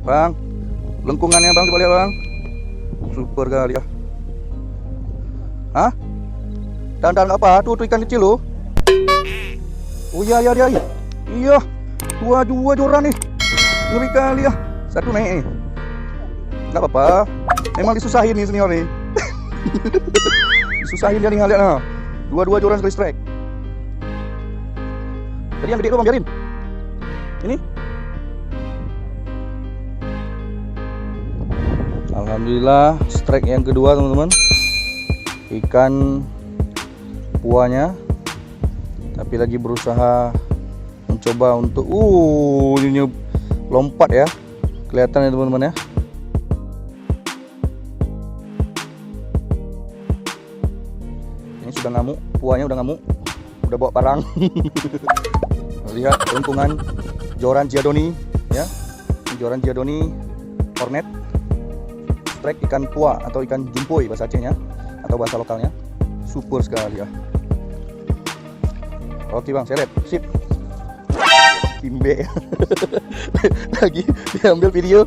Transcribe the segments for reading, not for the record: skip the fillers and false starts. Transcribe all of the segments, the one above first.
Bang, lengkungannya bang, coba lihat bang. Super kali ya. Hah? Dan apa? Tuh ikan kecil loh. Oh iya iya iya. Iya. Dua joran nih. Ngeri kali ya. Satu naik nih. Enggak apa-apa. Memang disusahin nih senior nih. Disusahin dia nih ngeliat nah. Dua joran sekali strike. Tadi yang gede tuh bang biarin. Ini. Alhamdulillah strike yang kedua teman-teman. Ikan puanya. Tapi lagi berusaha mencoba untuk ini lompat ya. Kelihatan ya teman-teman ya. Ini sudah ngamuk, puanya udah ngamuk. Udah bawa parang. Lihat lengkungan joran Giadoni ya. Joran Giadoni Hornet. Strike ikan pua atau ikan jumpoy bahasa Acehnya atau bahasa lokalnya. Super sekali ya. Oke bang, seret, sip. Kimbe lagi diambil video.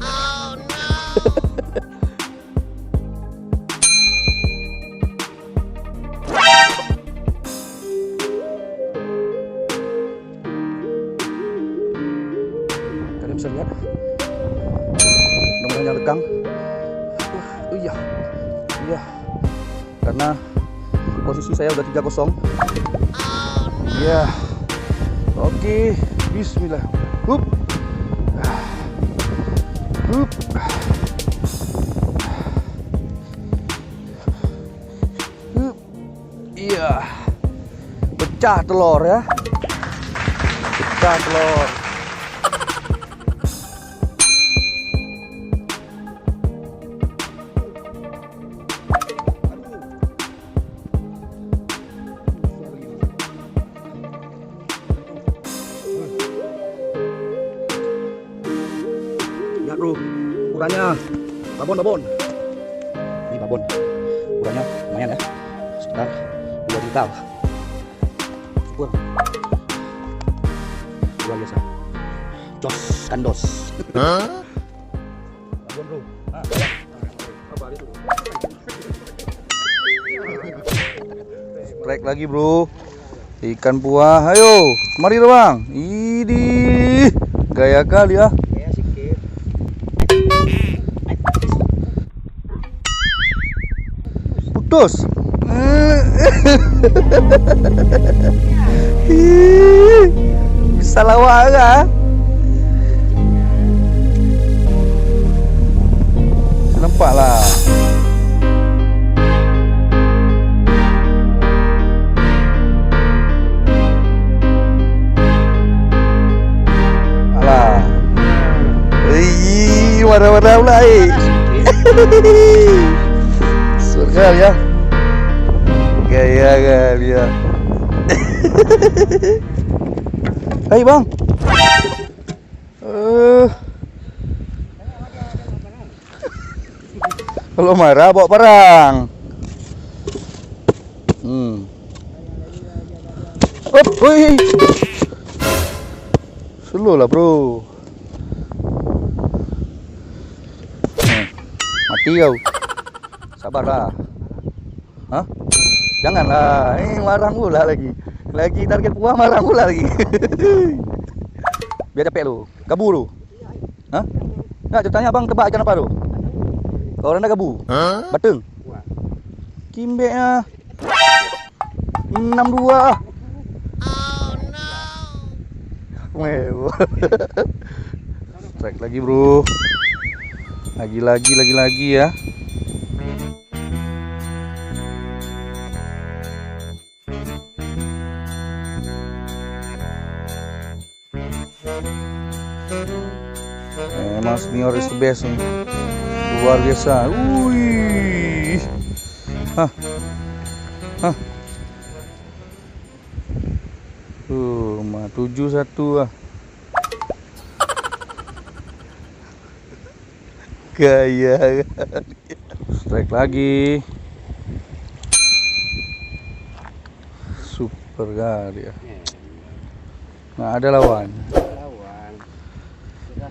Kalian bisa lihat nomornya lekang. Iya, iya. Karena posisi saya udah 3-0. Iya. Oke, bismillah. Hup. Hup. Hup. Iya. Pecah telur ya. Pecah telur. Lihat bro, ukurannya babon. Ini babon, ukurannya lumayan ya, sekitar 2 juta. Super, luar biasa. Jos kandos. Babon bro. Strike lagi bro, ikan buah. Ayo, mari bang. Ini gaya kali ya. Putus. Bisa lawak kan? Nampak lah. Alah. Warna-warna pula surga ya. Gaya kali ya. Hai bang. Kalau marah bawa parang. Woi. Slow lah bro. Mati kau. Sabarlah. Hah? Janganlah. Marah pula lagi. Lagi target buah marah pula lagi. Biar capek lu. Gabu lu. Hah? Enggak, ceritanya bang tebak ikan apa lu? Kau rendah gabu. Bateng. Kimbeknya 62. Oh no. Strike lagi bro. Lagi ya. Mas senior is the best nih. Luar biasa. Wih. Hah. 71 ah. Gaya. Strike lagi. Super kali ya. Nggak ada lawan.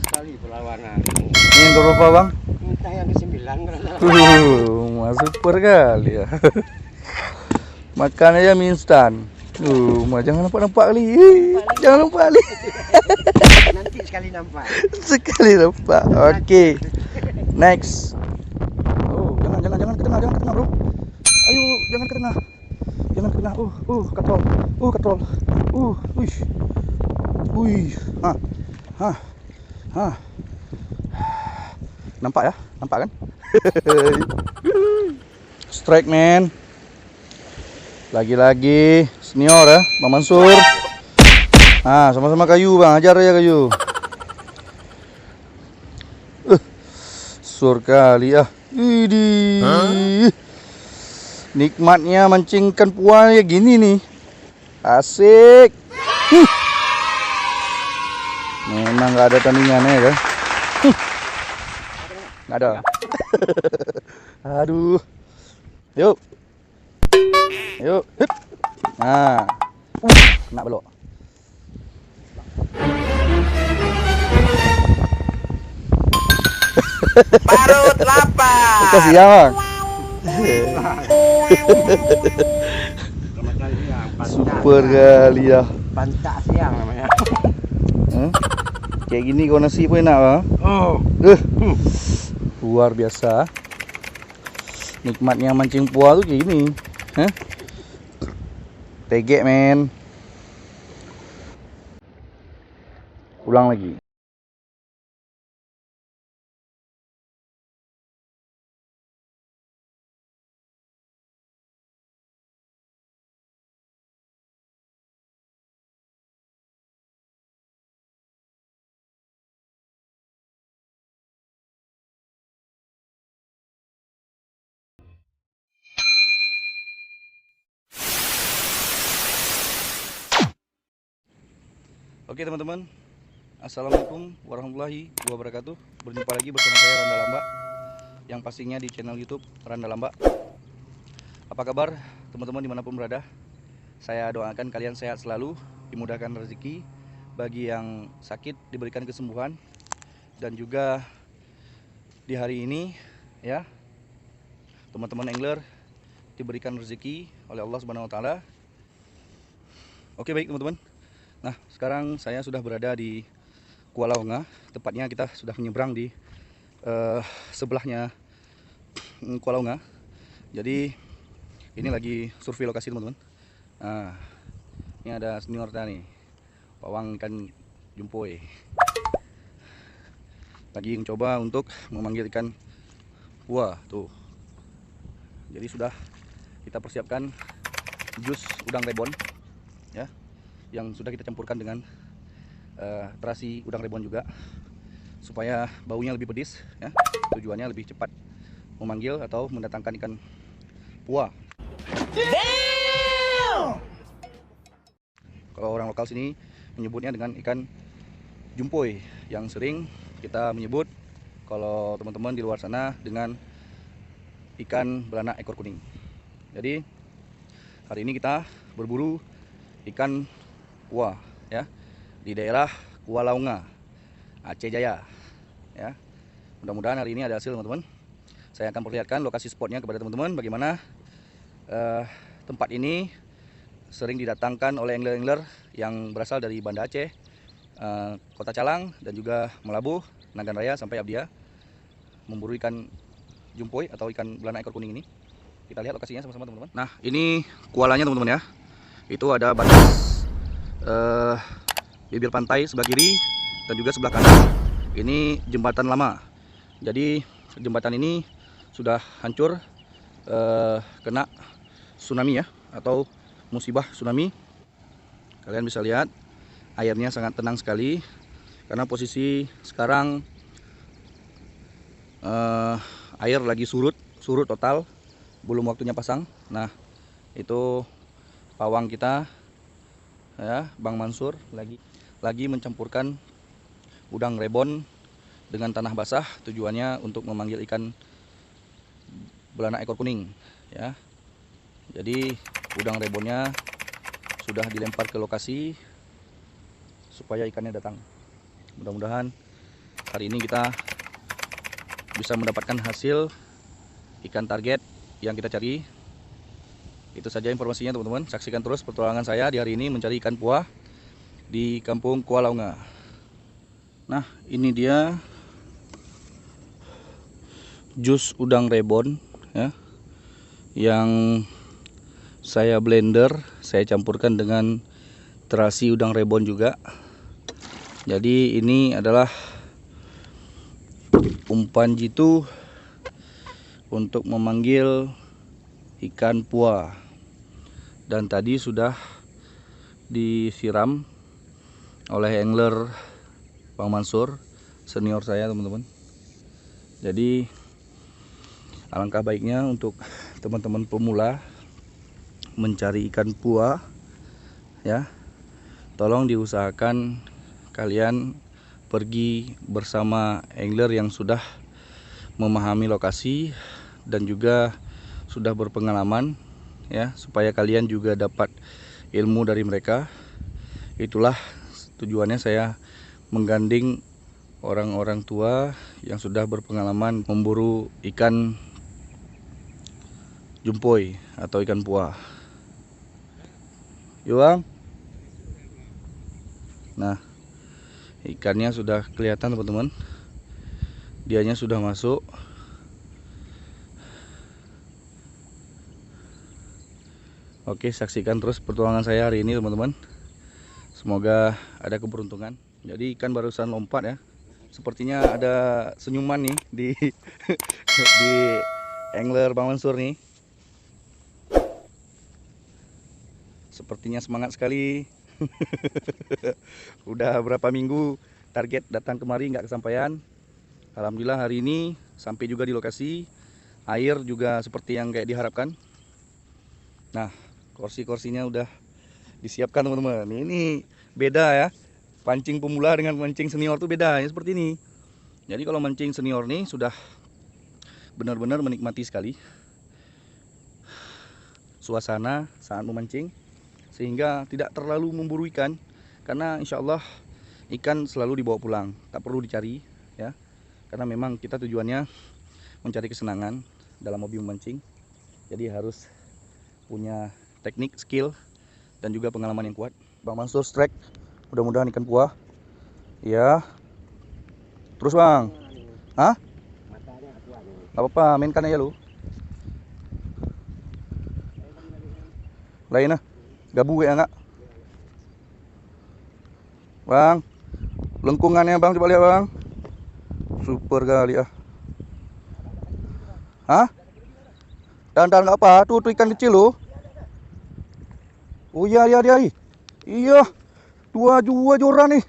sekali perlawanan. Ini yang berapa bang? Minta yang ke-9 Super kali ya. Makan aja mie instan. Jangan nampak kali. Jangan nampak kali. Nanti sekali nampak. Sekali nampak. Oke. Next. Oh, jangan ke tengah, bro. Ayo, jangan ke tengah. Jangan ke tengah. Katrol. Katrol. Wih. Wih. Nampak ya? Nampak kan? Strike man. Lagi-lagi senior ya, Bang Mansur. Sama-sama kayu bang, ajar ya kayu. Sur kali ya. Idih. Nikmatnya mancing ikan puah ya gini nih. Asik. Memang nggak ada tandingannya kan? Nggak ada. Aduh. Yuk. Hip. Kena belok. Parut lapar. Kasih ya bang. Super kali ya. Pantak siang namanya. Kayak gini kau nasi pun enak bang. Luar biasa. Nikmatnya mancing puah tuh kayak gini. Tegek men. Ulang lagi. Oke teman-teman, assalamualaikum warahmatullahi wabarakatuh. Berjumpa lagi bersama saya Randa Lamba, yang pastinya di channel YouTube Randa Lamba. Apa kabar teman-teman dimanapun berada? Saya doakan kalian sehat selalu, dimudahkan rezeki, bagi yang sakit diberikan kesembuhan, dan juga di hari ini ya teman-teman angler diberikan rezeki oleh Allah Subhanahu Wa Taala. Oke baik teman-teman. Nah, sekarang saya sudah berada di Kualaonga. Tepatnya kita sudah menyeberang di sebelahnya Kualaonga. Jadi ini lagi survei lokasi teman-teman. Nah, ini ada senior tadi, pawang ikan jumpoy. Lagi mencoba untuk memanggil ikan puah tuh. Jadi sudah kita persiapkan jus udang rebon ya, yang sudah kita campurkan dengan terasi udang rebon juga, supaya baunya lebih pedas ya. Tujuannya lebih cepat memanggil atau mendatangkan ikan puah. Kalau orang lokal sini menyebutnya dengan ikan jumpoy, yang sering kita menyebut kalau teman-teman di luar sana dengan ikan beranak ekor kuning. Jadi hari ini kita berburu ikan puah ya di daerah Kualaonga, Aceh Jaya ya. Mudah-mudahan hari ini ada hasil teman-teman. Saya akan perlihatkan lokasi spotnya kepada teman-teman, bagaimana tempat ini sering didatangkan oleh angler-angler yang berasal dari Banda Aceh, Kota Calang, dan juga Melabuh, Nagan Raya sampai Abdia, memburu ikan jumpoy atau ikan beranak ekor kuning ini. Kita lihat lokasinya sama-sama teman-teman. Nah, ini kualanya teman-teman ya. Itu ada batas bibir pantai sebelah kiri dan juga sebelah kanan. Ini jembatan lama. Jadi jembatan ini sudah hancur kena tsunami ya, atau musibah tsunami. Kalian bisa lihat airnya sangat tenang sekali, karena posisi sekarang air lagi surut total, belum waktunya pasang. Nah, itu pawang kita ya, Bang Mansur lagi mencampurkan udang rebon dengan tanah basah, tujuannya untuk memanggil ikan beranak ekor kuning ya. Jadi udang rebonnya sudah dilempar ke lokasi supaya ikannya datang. Mudah-mudahan hari ini kita bisa mendapatkan hasil ikan target yang kita cari. Itu saja informasinya teman-teman. Saksikan terus petualangan saya di hari ini mencari ikan puah di Kampung Kualaunga. Nah, ini dia jus udang rebon ya, yang saya blender, saya campurkan dengan terasi udang rebon juga. Jadi ini adalah umpan jitu untuk memanggil ikan puah, dan tadi sudah disiram oleh angler Bang Mansur, senior saya teman-teman. Jadi alangkah baiknya untuk teman-teman pemula mencari ikan puah ya, tolong diusahakan kalian pergi bersama angler yang sudah memahami lokasi dan juga sudah berpengalaman ya, supaya kalian juga dapat ilmu dari mereka. Itulah tujuannya saya menggandeng orang-orang tua yang sudah berpengalaman memburu ikan jumpoi atau ikan puah. Yuk Bang. Nah, ikannya sudah kelihatan teman-teman, dianya sudah masuk. Oke, saksikan terus pertualangan saya hari ini teman-teman. Semoga ada keberuntungan. Jadi ikan barusan lompat ya. Sepertinya ada senyuman nih di di angler Bang Mansur nih. Sepertinya semangat sekali. Udah berapa minggu target datang kemari nggak kesampaian. Alhamdulillah hari ini sampai juga di lokasi. Air juga seperti yang kayak diharapkan. Nah, kursi-kursinya udah disiapkan teman-teman. Ini beda ya, pancing pemula dengan mancing senior tuh beda ya, seperti ini. Jadi kalau mancing senior nih sudah benar-benar menikmati sekali suasana saat memancing, sehingga tidak terlalu memburu ikan, karena insya Allah ikan selalu dibawa pulang, tak perlu dicari ya, karena memang kita tujuannya mencari kesenangan dalam hobi memancing. Jadi harus punya teknik, skill, dan juga pengalaman yang kuat. Bang Mansur strike, mudah-mudahan ikan puah ya. Terus Bang, hah? Gak apa-apa, mainkan aja lu. Lain ah, gabu ya enggak? Bang, lengkungannya Bang, coba lihat Bang. Super kali ah. Hah? Dan nggak apa, tuh ikan kecil loh. Oh iya, iya, dua joran nih,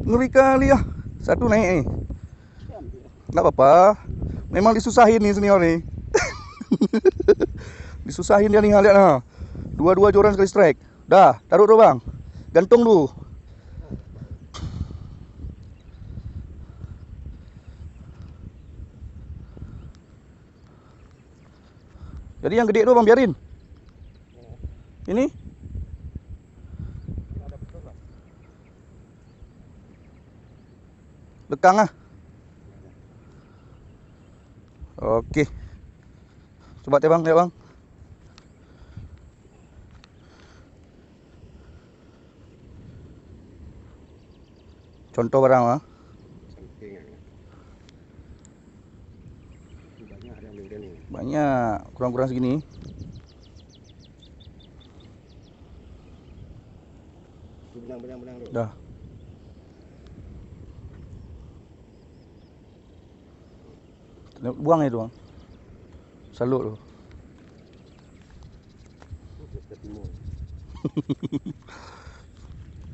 ngeri kali ya. Satu naik nih, nggak apa-apa. Memang disusahin nih senior nih. Disusahin dia nih, lihat nah. Dua joran sekali strike. Dah, taruh dulu Bang. Gantung dulu. Jadi yang gede tuh Bang biarin. Ini lekang ah. Oke. Coba teh Bang, lihat Bang. Contoh barang ah. Banyak, kurang-kurang segini. Benang. Dah. Buang itu Bang. Salut lu.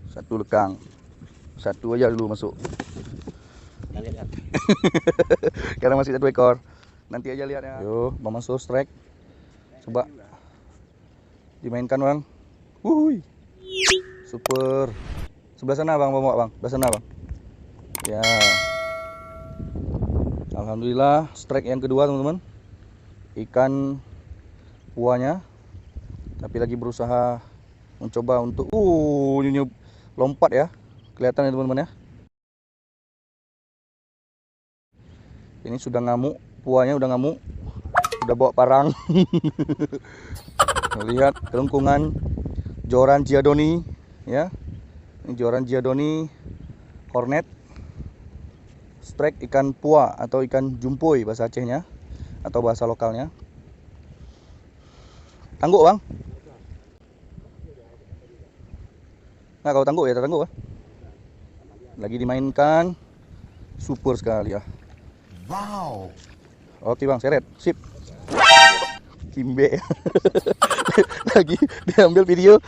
Satu lekang. Satu aja dulu masuk. Lihat. Karena masih 1 ekor. Nanti aja lihat ya. Yo, Bang Mansur strike. Coba dimainkan Bang. Wuhui. Super. Sebelah sana Bang, bawa Bang. Sebelah sana Bang. Ya. Alhamdulillah strike yang kedua teman-teman. Ikan puahnya. Tapi lagi berusaha mencoba untuk nyunyup lompat ya. Kelihatan ya teman-teman ya. Ini sudah ngamuk, puanya udah ngamuk, udah bawa parang. Lihat kelengkungan joran giadoni, ya. Ini joran giadoni hornet, strike ikan pua atau ikan jumpoy bahasa Acehnya atau bahasa lokalnya. Tangguk bang? Nah kalau tangguk ya tangguk. Lagi dimainkan, super sekali ya. Wow. Oke bang, seret, sip. Kimbe. Lagi diambil video.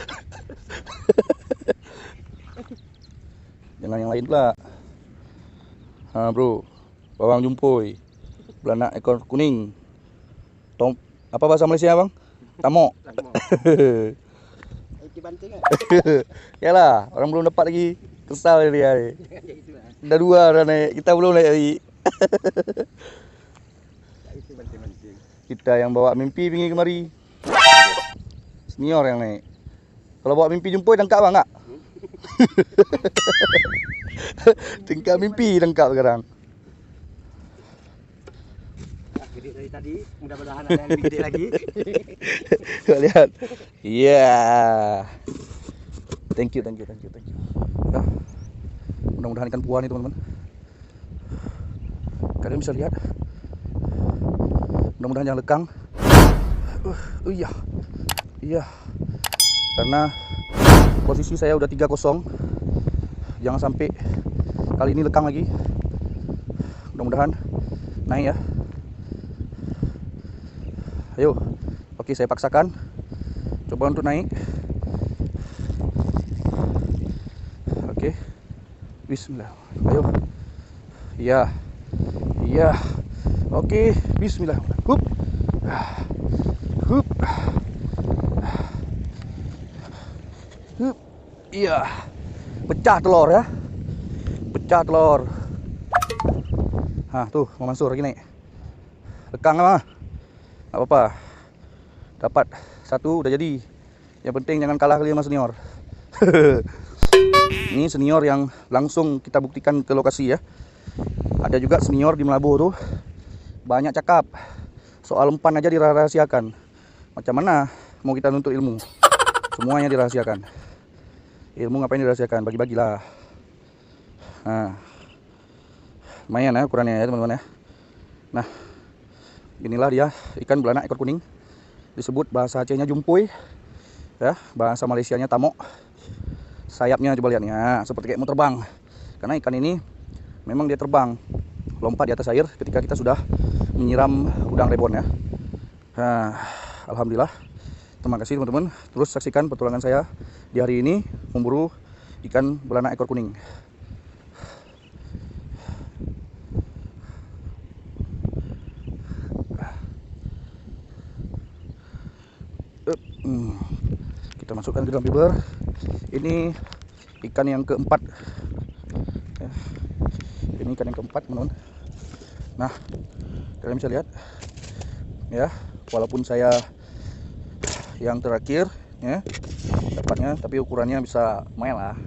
Jangan yang lain pula. Nah bro, bawang jumpoy, belanak ekor kuning. Apa bahasa Malaysia bang? Tamok. Itu banting kan? Yalah, orang belum dapat lagi. Kesal dia. Udah dua udah naik, kita belum naik lagi. Itu banting-banting. Kita yang bawa mimpi pinggir kemari. Senior yang naik. Kalau bawa mimpi jumpoy tangkap bang enggak? Tingkap mimpi tangkap sekarang. Gede dari tadi, mudah-mudahan ada yang lebih gede lagi. Tuh, lihat. Iya. Thank you. Ya. Mudah-mudahan ikan pua nih teman-teman. Kalian bisa lihat. Mudah-mudahan jangan lekang. Iya. Iya. Karena posisi saya udah 3-0. Jangan sampai kali ini lekang lagi. Mudah-mudahan naik ya. Ayo. Oke, saya paksakan. Coba untuk naik. Oke. Bismillah. Ayo. Iya. Iya. Oke, bismillah. Hup. Hup. Hup. Iya. Pecah telur ya. Pecah telur. Hah, tuh Mau Mansur lagi naik. Lekang mah. Gak apa-apa. Dapat satu udah jadi. Yang penting jangan kalah kali sama senior. Ini senior yang langsung kita buktikan ke lokasi ya. Ada juga senior di Melabu tuh. Banyak cakap. Soal umpan aja dirahasiakan. Macam mana mau kita nuntut ilmu? Semuanya dirahasiakan. Ilmu ngapain dirahasiakan? Bagi-bagilah. Nah. Lumayan ya ukurannya ya teman-teman ya. Nah. Inilah dia ikan belanak ekor kuning. Disebut bahasa Acehnya jumpoy. Ya, bahasa Malaysianya tamok. Sayapnya coba lihat nih, ya, seperti kayak mau terbang. Karena ikan ini memang dia terbang, lompat di atas air ketika kita sudah menyiram udang rebon ya. Nah, alhamdulillah. Terima kasih teman-teman. Terus saksikan petualangan saya di hari ini memburu ikan belanak ekor kuning. Kita masukkan ke dalam fiber. Ini ikan yang keempat. Ini ikan yang keempat, teman-teman. Nah, kalian bisa lihat, ya, walaupun saya yang terakhir, ya, dapatnya, tapi ukurannya bisa lumayan lah.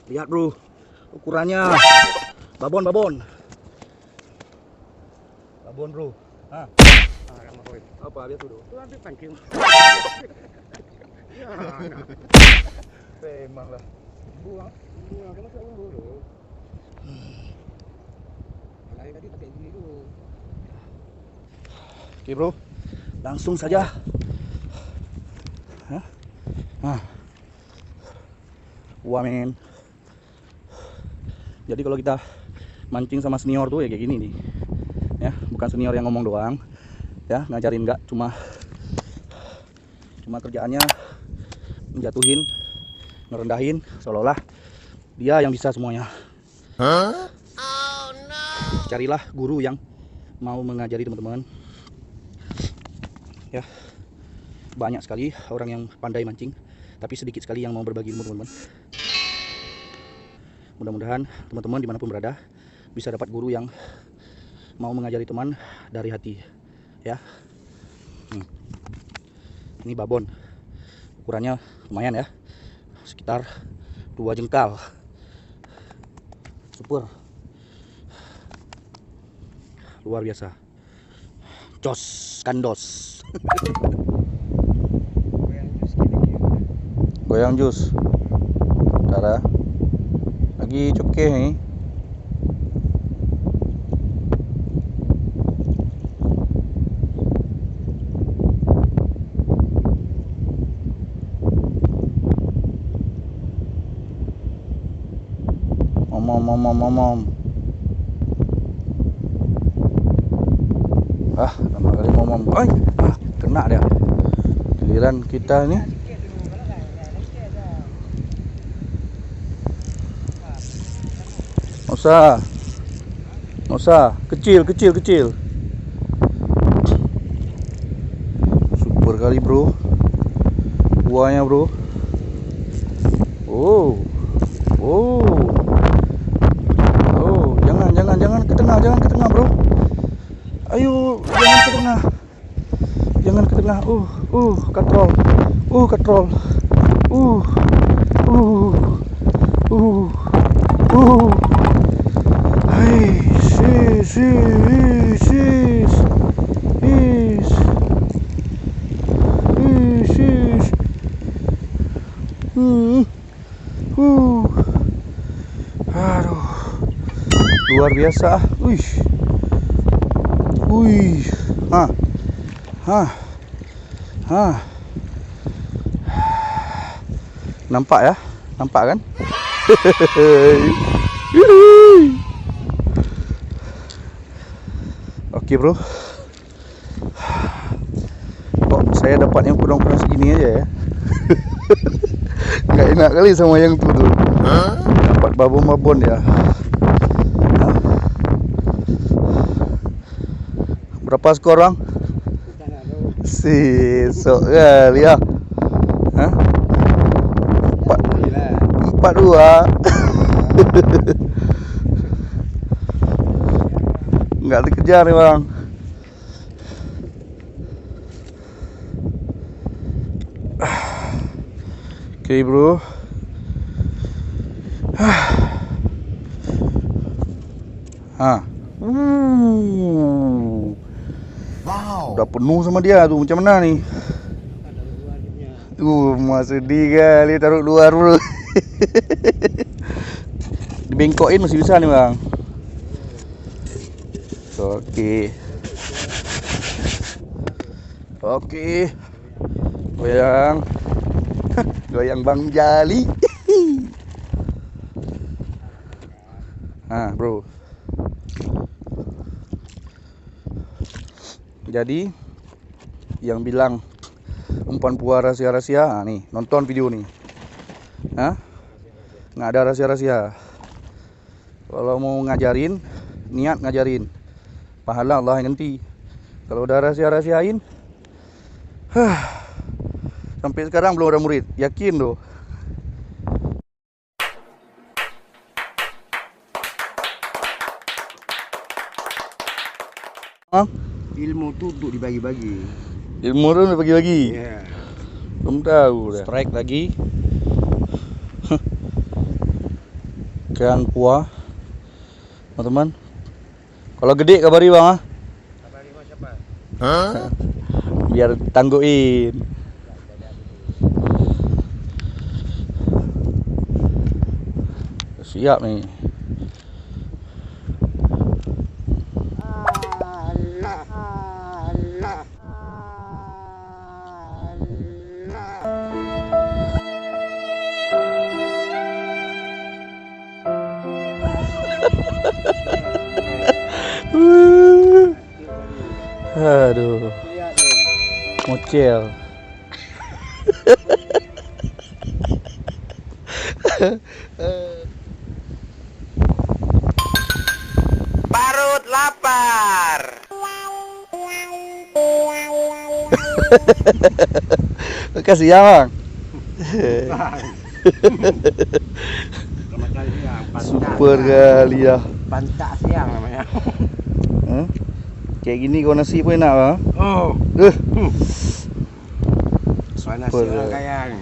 Lihat bro, ukurannya. Babon bro. Hah? Apa dia tuh? Itu ambil pancing. Ya, Memang lah. buang ke masuk dulu. Lain tadi pakai gini dulu. Oke bro, langsung saja. Hah? Wah men. Jadi kalau kita mancing sama senior tuh ya kayak gini nih. Ya, bukan senior yang ngomong doang. Ya, ngajarin nggak cuma kerjaannya menjatuhin, ngerendahin seolah-olah dia yang bisa semuanya. Huh? Oh no. Carilah guru yang mau mengajari teman-teman. Ya, banyak sekali orang yang pandai mancing, tapi sedikit sekali yang mau berbagi ilmu teman-teman. Mudah-mudahan teman-teman dimanapun berada bisa dapat guru yang mau mengajari teman dari hati. Ya, ini babon, ukurannya lumayan ya, sekitar 2 jengkal. Super, luar biasa. Jos kandos. Goyang jus. Cara lagi cokeh nih. Mom. Lama kali mom. Kena dia. Giliran kita ini. Nggak usah. Kecil. Super kali bro. Buahnya bro. Oh, jangan ke tengah bro. Ayo, jangan ke tengah. Katrol. Hai, sis. Aduh, luar biasa. Nampak kan? Oke bro, kok saya dapat yang kurang-kurang segini aja ya. Nggak enak kali sama yang tuh. Dapat babon ya. Berapa skor bang? Sok kali ya. 4-2. Nggak dikejar nih bang. Oke bro. Wow. Udah penuh sama dia tuh, macam mana nih? Masih sedih kali taruh luar bro. Dibengkokin masih bisa nih bang. Oke. Goyang Bang Jali. Bro. Jadi yang bilang umpan puar rahasia-rahasia, nih nonton video nih. Nggak ada rahasia-rahasia. Kalau mau ngajarin, niat ngajarin, pahala Allah yang ganti. Kalau udah rahasia-rahasiain, sampai sekarang belum ada murid, yakin loh. Ilmu tuh untuk dibagi-bagi. Ilmu tuh bagi-bagi. Ya. Belum tahu dah. Strike lagi. Ikan puah. Teman-teman. Kalau gede kabari bang ah. Kabari mas siapa? Huh? Biar tangguin. Siap nih. Aduh, Lihat dong. mocel. Parut lapar. Makasih ya bang. Selamat kali siang. Super kali ya. Pantak siang namanya. Hah? Kayak gini kau nasi pun enak bang. Oh. Soal nasi Super. orang kaya ni.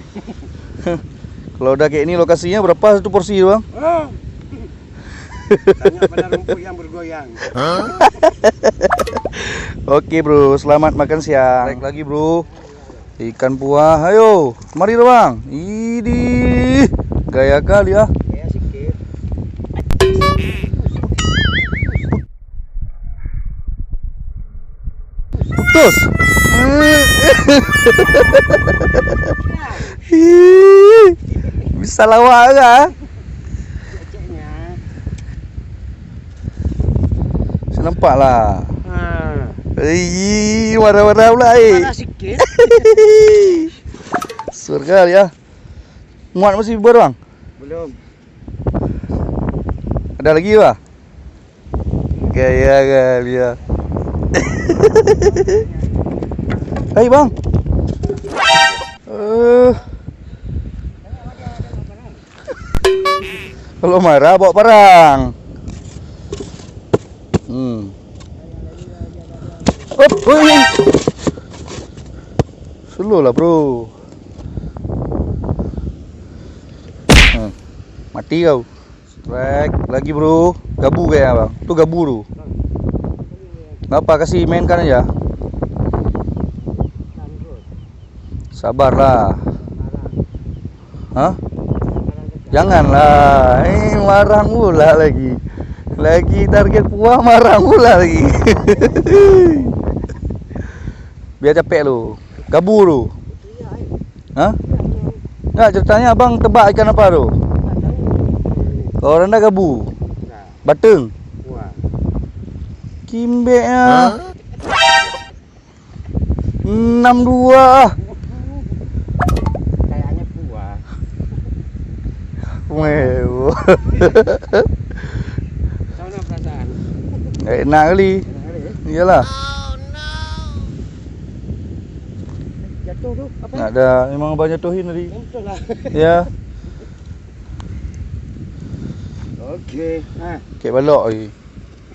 Kalau udah kayak ini lokasinya berapa satu porsi bang? Oh. Tanya pada rumput yang bergoyang. Oke bro, selamat makan siang. Naik lagi bro. Ikan puah, ayo, mari bang. Ini gaya kali ya. Ya sikit. Putus. Ih, bisa lawak kan? Ceknya. Saya nampak lah. Ha. Warna-warna pula Mana sikit. Surga ya. Muat masih baru bang? Belum. Ada lagi pak? Gaya kali ya. Hai bang. Kalau marah bawa parang. Slow lah bro. Mati kau. Strike lagi bro. Gabu kayaknya bang. Itu gabu tuh. Ngapa kasih mainkan aja. Sabarlah. Hah? Janganlah. Marang pula lagi. Lagi target puah marang pula lagi. Biar capek lu. Gabu lu. Hah? Enggak, ceritanya abang tebak ikan apa tu? Kau rendah gabu. Bateng. Wah. Kimbeknya 62. Kayaknya puah. Wow. Sana perasaan. Nggak enak kali. Iyalah. Jatuh tu apa? Nggak ada, memang abang jatuhin tadi. Betul lah. Ya, Okey. Ha. kayak balok lagi.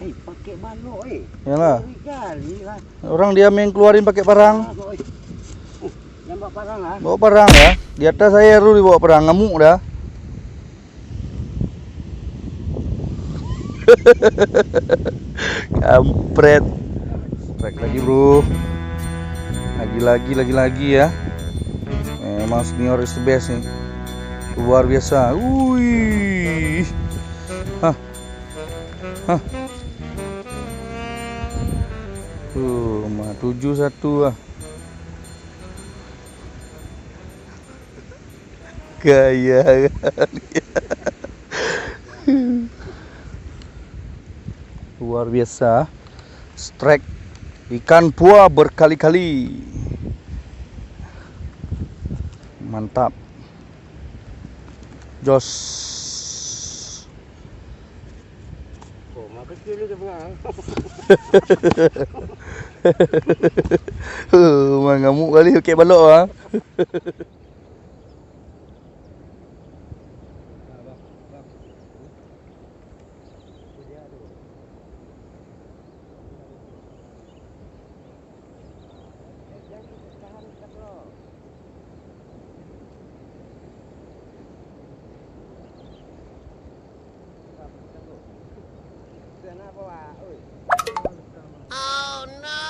Pakai balok Iyalah. Kali lah. Orang dia main keluarin pakai parang. Nampak parang ah. Bawa parang ya. Di atas saya dulu dibawa parang, ngamuk dah. Kampret. Strike lagi bro. Lagi ya. Emang senior is the best nih. Luar biasa. Wih. Hah. Hah. 71 ah. Gaya kali. Luar biasa. Strike ikan puah berkali-kali. Mantap. Jos. Oh, mak kecil dia pengang. Ngamuk kali pakai balok ah. Oh no.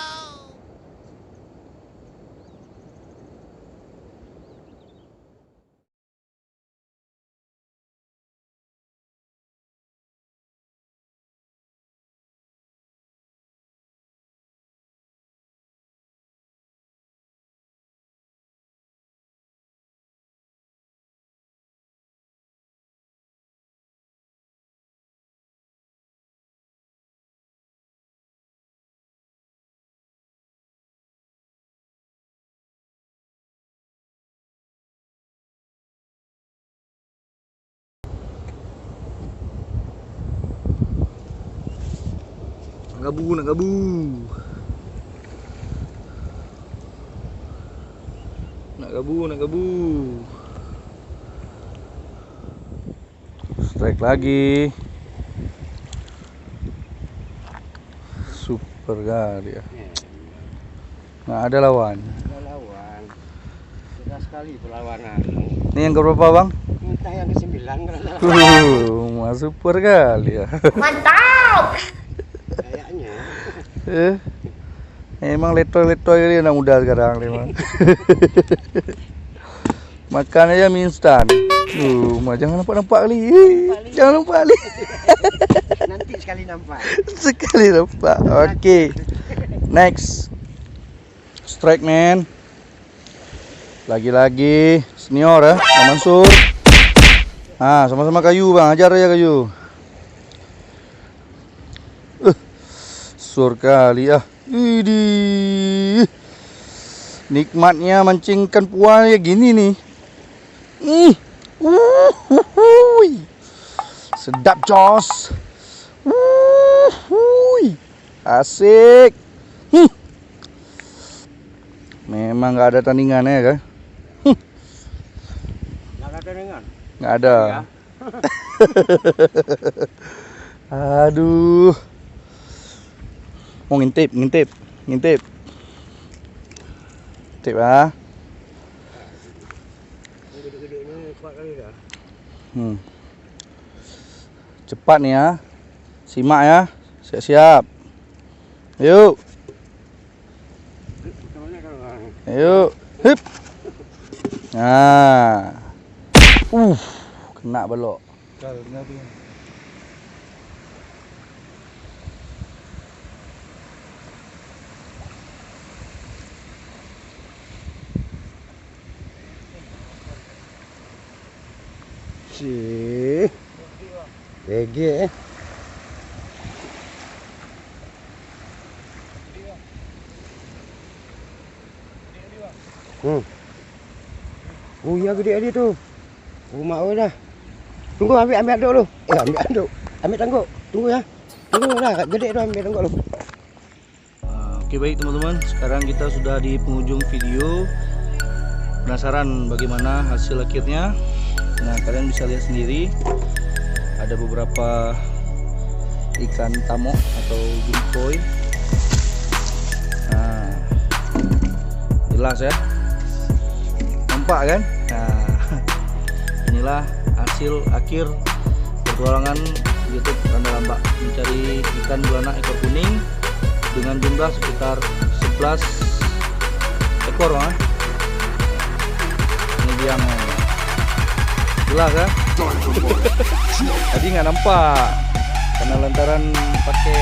Nak gabu. Nak gabu. Strike lagi. Super kali ya. Nggak ada lawan. Lawan. Sudah sekali perlawanan. Ini yang keberapa bang? Minta yang ke-9 karena Super kali ya. kayaknya. Emang letoy-letoy ini anak muda sekarang memang. Makan aja mie instan. Jangan nampak kali. Jangan nampak kali. Nanti sekali nampak. Sekali nampak. Oke. Next. Strike man. Lagi-lagi senior ya, Bang Mansur. Ah, sama-sama kayu bang, ajar aja kayu. Sur kali ah. Idih. Nikmatnya mancing ikan puan ya gini nih. Sedap jos. Asik. Memang nggak ada tandingannya kan? Nggak ada tandingan. Nggak ada. Ya. Aduh. Mau ngintip. Ngintip ah. Gede-gede ini kuat kali dah. Cepat nih ya. Simak ya. Siap-siap. Yuk. Ayo. Hip. Nah. Kena belok. Cih. Gege. Oh iya gede dia tuh. Rumah oi dah. Tunggu ambil anduk dulu. Ambil anduk. Ambil tangguk. Tunggu ya. Tunggu dah gede tu ambil tangguk lu. Oke baik teman-teman, sekarang kita sudah di penghujung video. Penasaran bagaimana hasil akhirnya? Nah kalian bisa lihat sendiri, ada beberapa ikan tamok atau jumpoy. Nah, jelas ya, nampak kan? Nah, inilah hasil akhir petualangan YouTube Randa Lambak mencari ikan beranak ekor kuning dengan jumlah sekitar 11 ekor lah. Ini biangnya jelas ya. Tadi nggak nampak karena lantaran pakai